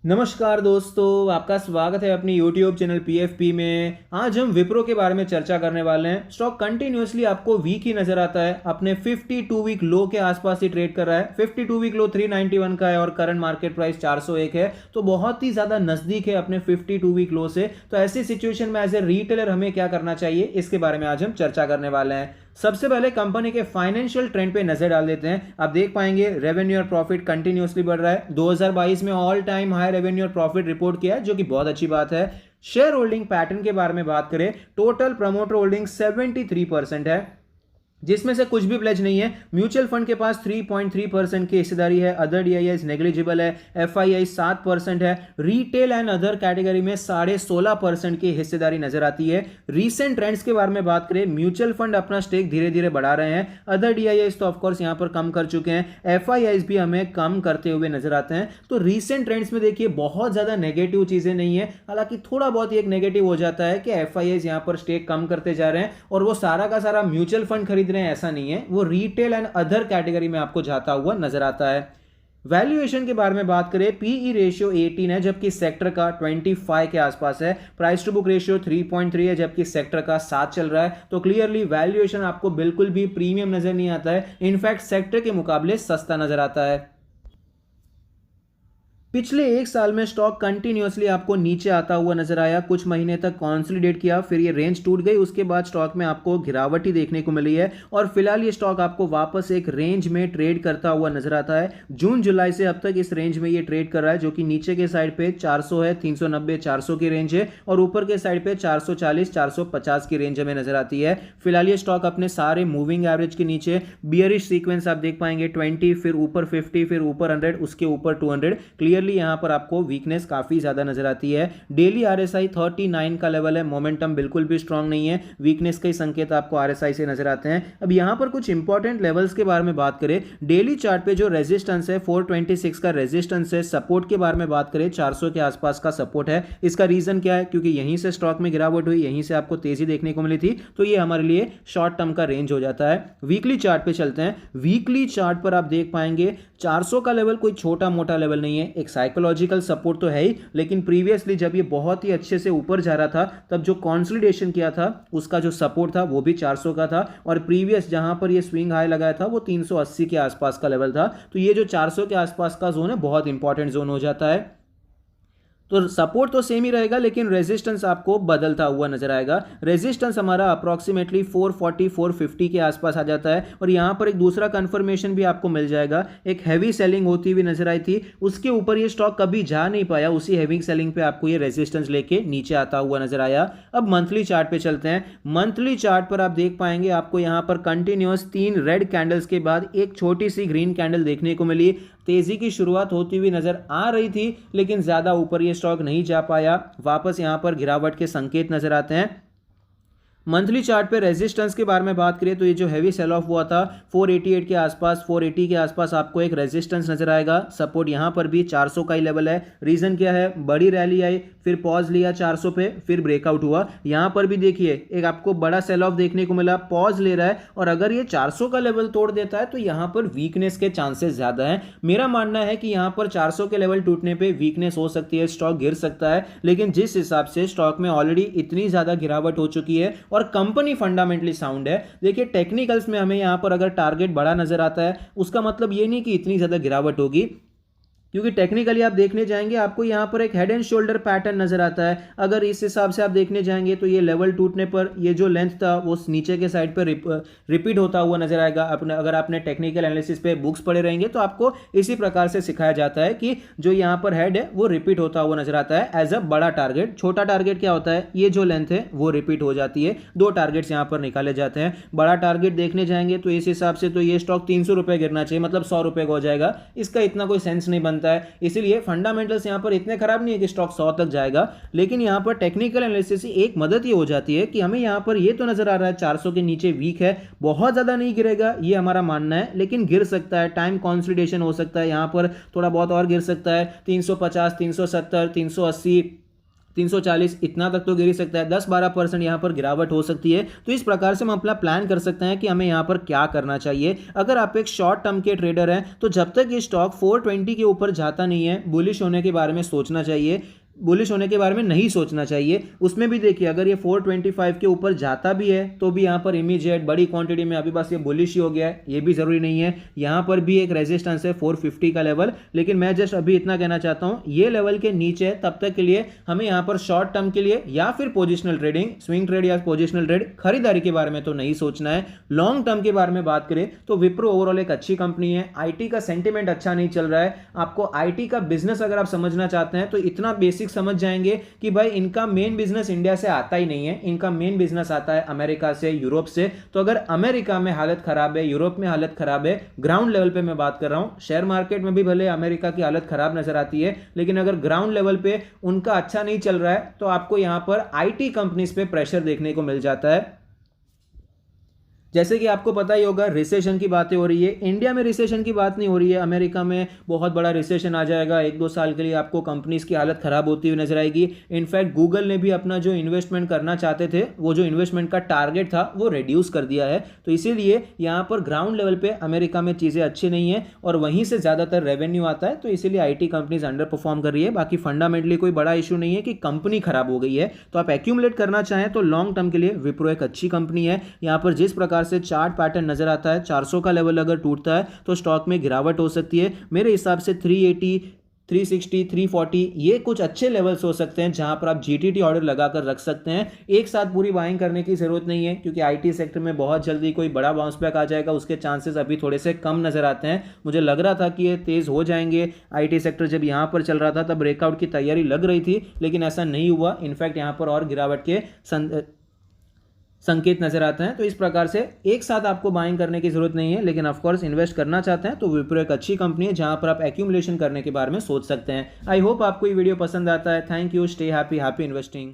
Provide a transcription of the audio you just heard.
नमस्कार दोस्तों, आपका स्वागत है अपनी YouTube चैनल PFP में। आज हम विप्रो के बारे में चर्चा करने वाले हैं। स्टॉक कंटिन्यूअसली आपको वीक ही नजर आता है, अपने 52 वीक लो के आसपास ही ट्रेड कर रहा है। 52 वीक लो 391 का है और करंट मार्केट प्राइस 401 है, तो बहुत ही ज्यादा नजदीक है अपने 52 वीक लो से। तो ऐसी सिचुएशन में एज ए रिटेलर हमें क्या करना चाहिए, इसके बारे में आज हम चर्चा करने वाले हैं। सबसे पहले कंपनी के फाइनेंशियल ट्रेंड पे नजर डाल देते हैं। आप देख पाएंगे रेवेन्यू और प्रॉफिट कंटिन्यूअसली बढ़ रहा है। 2022 में ऑल टाइम हाई रेवेन्यू और प्रॉफिट रिपोर्ट किया है, जो कि बहुत अच्छी बात है। शेयर होल्डिंग पैटर्न के बारे में बात करें, टोटल प्रमोटर होल्डिंग 73% है, जिसमें से कुछ भी प्लेज नहीं है। म्यूचुअल फंड के पास 3.3% की हिस्सेदारी है। अदर डीआईआई नेग्लिजिबल है। एफआईआई 7% है। रिटेल एंड अदर कैटेगरी में 16.5% की हिस्सेदारी नजर आती है। रीसेंट ट्रेंड्स के बारे में बात करें, म्यूचुअल फंड अपना स्टेक धीरे धीरे बढ़ा रहे हैं। अदर डीआईआई तो ऑफकोर्स यहां पर कम कर चुके हैं। एफआईआई भी हमें कम करते हुए नजर आते हैं। तो रीसेंट ट्रेंड्स में देखिए बहुत ज्यादा नेगेटिव चीजें नहीं है, हालांकि थोड़ा बहुत एक नेगेटिव हो जाता है कि एफआईआई यहां पर स्टेक कम करते जा रहे हैं और वो सारा का सारा म्यूचुअल फंड खरीद रहे हैं, ऐसा नहीं है। वो रिटेल एंड अदर कैटेगरी में आपको जाता हुआ नजर आता है। वैल्यूएशन के बारे में बात करें, पीई रेशियो 18 है, जबकि सेक्टर का 25 के आसपास है। प्राइस टू बुक रेशियो 3.3 है, जबकि सेक्टर का 7 चल रहा है। तो क्लियरली वैल्यूएशन आपको बिल्कुल भी प्रीमियम नजर नहीं आता है, इनफैक्ट सेक्टर के मुकाबले सस्ता नजर आता है। पिछले एक साल में स्टॉक कंटिन्यूअसली आपको नीचे आता हुआ नजर आया, कुछ महीने तक कॉन्सोलिडेट किया, फिर ये रेंज टूट गई, उसके बाद स्टॉक में आपको गिरावट ही देखने को मिली है और फिलहाल ये स्टॉक आपको वापस एक रेंज में ट्रेड करता हुआ नजर आता है। जून जुलाई से अब तक इस रेंज में ये ट्रेड कर रहा है, जो कि नीचे के साइड पे 400 है, 390 400 की रेंज है और ऊपर के साइड पे 440 450 की रेंज हमें नजर आती है। फिलहाल ये स्टॉक अपने सारे मूविंग एवरेज के नीचे, बियरिश सीक्वेंस आप देख पाएंगे 20, फिर ऊपर 50, फिर ऊपर 100, उसके ऊपर 200। क्लियरली यहां पर आपको वीकनेस काफी ज्यादा नजर आती है। डेली आरएसआई 39 का लेवल है, मोमेंटम बिल्कुल भी स्ट्रांग नहीं है, वीकनेस के संकेत आपको आरएसआई से नजर आते हैं। अब यहां पर कुछ इंपॉर्टेंट लेवल्स के बारे में बात करें, डेली चार्ट पे जो रेजिस्टेंस है 426 का रेजिस्टेंस है। सपोर्ट के बारे में बात करें, 400 के आसपास का सपोर्ट है। इसका रीजन क्या है, क्योंकि यहीं से स्टॉक में गिरावट हुई, यहीं से आपको तेजी देखने को मिली थी, तो ये हमारे लिए शॉर्ट टर्म का रेंज हो जाता है। वीकली चार्ट पे चलते हैं। वीकली चार्ट पर आप देख पाएंगे 400 का लेवल कोई छोटा मोटा लेवल नहीं है, एक साइकोलॉजिकल सपोर्ट तो है ही, लेकिन प्रीवियसली जब ये बहुत ही अच्छे से ऊपर जा रहा था, तब जो कंसोलिडेशन किया था उसका जो सपोर्ट था वो भी 400 का था और प्रीवियस जहां पर ये स्विंग हाई लगाया था वो 380 के आसपास का लेवल था। तो ये जो 400 के आसपास का जोन है बहुत इंपॉर्टेंट जोन हो जाता है। तो सपोर्ट तो सेम ही रहेगा, लेकिन रेजिस्टेंस आपको बदलता हुआ नजर आएगा। रेजिस्टेंस हमारा अप्रॉक्सीमेटली 440 450 के आसपास आ जाता है और यहां पर एक दूसरा कंफर्मेशन भी आपको मिल जाएगा। एक हैवी सेलिंग होती हुई नजर आई थी, उसके ऊपर ये स्टॉक कभी जा नहीं पाया, उसी हैवी सेलिंग पे आपको ये रेजिस्टेंस लेके नीचे आता हुआ नजर आया। अब मंथली चार्ट पे चलते हैं। मंथली चार्ट पर आप देख पाएंगे आपको यहां पर कंटिन्यूअस 3 रेड कैंडल्स के बाद एक छोटी सी ग्रीन कैंडल देखने को मिली। तेजी की शुरुआत होती हुई नजर आ रही थी, लेकिन ज्यादा ऊपर ये स्टॉक नहीं जा पाया, वापस यहां पर गिरावट के संकेत नजर आते हैं। मंथली चार्ट पे रेजिस्टेंस के बारे में बात करें तो ये जो हैवी सेल ऑफ हुआ था 488 के आसपास, 480 के आसपास आपको एक रेजिस्टेंस नजर आएगा। सपोर्ट यहां पर भी 400 का ही लेवल है। रीजन क्या है, बड़ी रैली आई, फिर पॉज लिया 400 पे, फिर ब्रेकआउट हुआ। यहां पर भी देखिए एक आपको बड़ा सेल ऑफ देखने को मिला, पॉज ले रहा है और अगर ये 400 का लेवल तोड़ देता है तो यहां पर वीकनेस के चांसेस ज्यादा है। मेरा मानना है कि यहां पर 400 के लेवल टूटने पे वीकनेस हो सकती है, स्टॉक गिर सकता है, लेकिन जिस हिसाब से स्टॉक में ऑलरेडी इतनी ज्यादा गिरावट हो चुकी है और कंपनी फंडामेंटली साउंड है, देखिए टेक्निकल्स में हमें यहां पर अगर टारगेट बड़ा नजर आता है, उसका मतलब ये नहीं कि इतनी ज्यादा गिरावट होगी, क्योंकि टेक्निकली आप देखने जाएंगे आपको यहां पर एक हेड एंड शोल्डर पैटर्न नजर आता है। अगर इस हिसाब से आप देखने जाएंगे तो ये लेवल टूटने पर ये जो लेंथ था वो नीचे के साइड पर रिपीट होता हुआ नजर आएगा। अगर आपने टेक्निकल एनालिसिस पे बुक्स पढ़े रहेंगे तो आपको इसी प्रकार से सिखाया जाता है कि जो यहां पर हेड है वो रिपीट होता हुआ नजर आता है एज अ बड़ा टारगेट। छोटा टारगेट क्या होता है, ये जो लेंथ है वो रिपीट हो जाती है। दो टारगेट्स यहां पर निकाले जाते हैं। बड़ा टारगेट देखने जाएंगे तो इस हिसाब से तो ये स्टॉक 300 रुपए गिरना चाहिए, मतलब 100 रुपए का हो जाएगा। इसका इतना कोई सेंस नहीं बनता है, इसलिए फंडामेंटल्स यहां पर इतने खराब नहीं है कि स्टॉक 100 तक जाएगा, लेकिन यहां पर टेक्निकल एनालिसिस से एक मदद ये हो जाती है कि हमें यहां पर ये तो नजर आ रहा है 400 के नीचे वीक है, बहुत ज्यादा नहीं गिरेगा ये हमारा मानना है, लेकिन गिर सकता है, टाइम कंसोलिडेशन हो सकता है, यहां पर थोड़ा बहुत और गिर सकता है। 350 370 380 340 इतना तक तो गिर सकता है, 10-12% यहाँ पर गिरावट हो सकती है। तो इस प्रकार से हम अपना प्लान कर सकते हैं कि हमें यहाँ पर क्या करना चाहिए। अगर आप एक शॉर्ट टर्म के ट्रेडर हैं तो जब तक ये स्टॉक 420 के ऊपर जाता नहीं है, बुलिश होने के बारे में सोचना चाहिए, बुलिश होने के बारे में नहीं सोचना चाहिए। उसमें भी देखिए अगर ये 425 के ऊपर जाता भी है तो भी यहाँ पर इमीडिएट बड़ी क्वांटिटी में अभी बस ये बुलिश ही हो गया है, ये भी जरूरी नहीं है। यहाँ पर भी एक रेजिस्टेंस है 450 का लेवल, लेकिन मैं जस्ट अभी इतना कहना चाहता हूँ ये लेवल के नीचे तब तक के लिए हमें यहाँ पर शॉर्ट टर्म के लिए या फिर पोजिशनल ट्रेडिंग, स्विंग ट्रेड या पोजिशनल ट्रेड, खरीदारी के बारे में तो नहीं सोचना है। लॉन्ग टर्म के बारे में बात करें तो विप्रो ओवरऑल एक अच्छी कंपनी है, आईटी का सेंटिमेंट अच्छा नहीं चल रहा है। आपको आईटी का बिजनेस अगर आप समझना चाहते हैं तो इतना बेसिक समझ जाएंगे कि भाई इनका मेन बिजनेस इंडिया से आता ही नहीं है, इनका मेन बिजनेस आता है अमेरिका से, यूरोप से। तो अगर अमेरिका में हालत खराब है, यूरोप में हालत खराब है, ग्राउंड लेवल पे मैं बात कर रहा हूं, शेयर मार्केट में भी भले अमेरिका की हालत खराब नजर आती है, लेकिन अगर ग्राउंड लेवल पे उनका अच्छा नहीं चल रहा है तो आपको यहां पर आईटी कंपनीज पे प्रेशर देखने को मिल जाता है। जैसे कि आपको पता ही होगा रिसेशन की बातें हो रही है, इंडिया में रिसेशन की बात नहीं हो रही है, अमेरिका में बहुत बड़ा रिसेशन आ जाएगा, 1-2 साल के लिए आपको कंपनीज की हालत खराब होती हुई नजर आएगी। इनफैक्ट गूगल ने भी अपना जो इन्वेस्टमेंट करना चाहते थे, वो जो इन्वेस्टमेंट का टारगेट था वो रिड्यूस कर दिया है। तो इसीलिए यहाँ पर ग्राउंड लेवल पे अमेरिका में चीज़ें अच्छी नहीं है और वहीं से ज़्यादातर रेवेन्यू आता है, तो इसीलिए I T companies under perform कर रही है। बाकी फंडामेंटली कोई बड़ा इशू नहीं है कि कंपनी खराब हो गई है। तो आप एक्यूमुलेट करना चाहें तो लॉन्ग टर्म के लिए विप्रो एक अच्छी कंपनी है। यहाँ पर जिस प्रकार से चार्ट पैटर्न नजर आता है, 400 का लेवल अगर टूटता है तो स्टॉक में गिरावट हो सकती है। मेरे हिसाब से 380, 360, 340 ये कुछ अच्छे लेवल्स हो सकते हैं जहां पर आप जीटीटी ऑर्डर लगाकर रख सकते हैं। एक साथ पूरी बाइंग करने की जरूरत नहीं है क्योंकि आईटी सेक्टर में बहुत जल्दी कोई बड़ा बाउंस बैक आ जाएगा, उसके चांसेस अभी थोड़े से कम नजर आते हैं। मुझे लग रहा था कि ये तेज हो जाएंगे, आईटी सेक्टर जब यहां पर चल रहा था तब ब्रेकआउट की तैयारी लग रही थी, लेकिन ऐसा नहीं हुआ। इनफैक्ट यहां पर और गिरावट के संकेत नजर आते हैं। तो इस प्रकार से एक साथ आपको बाइंग करने की जरूरत नहीं है, लेकिन ऑफ कोर्स इन्वेस्ट करना चाहते हैं तो विप्रो एक अच्छी कंपनी है जहां पर आप एक्यूमुलेशन करने के बारे में सोच सकते हैं। आई होप आपको ये वीडियो पसंद आता है। Thank you, stay happy, happy investing.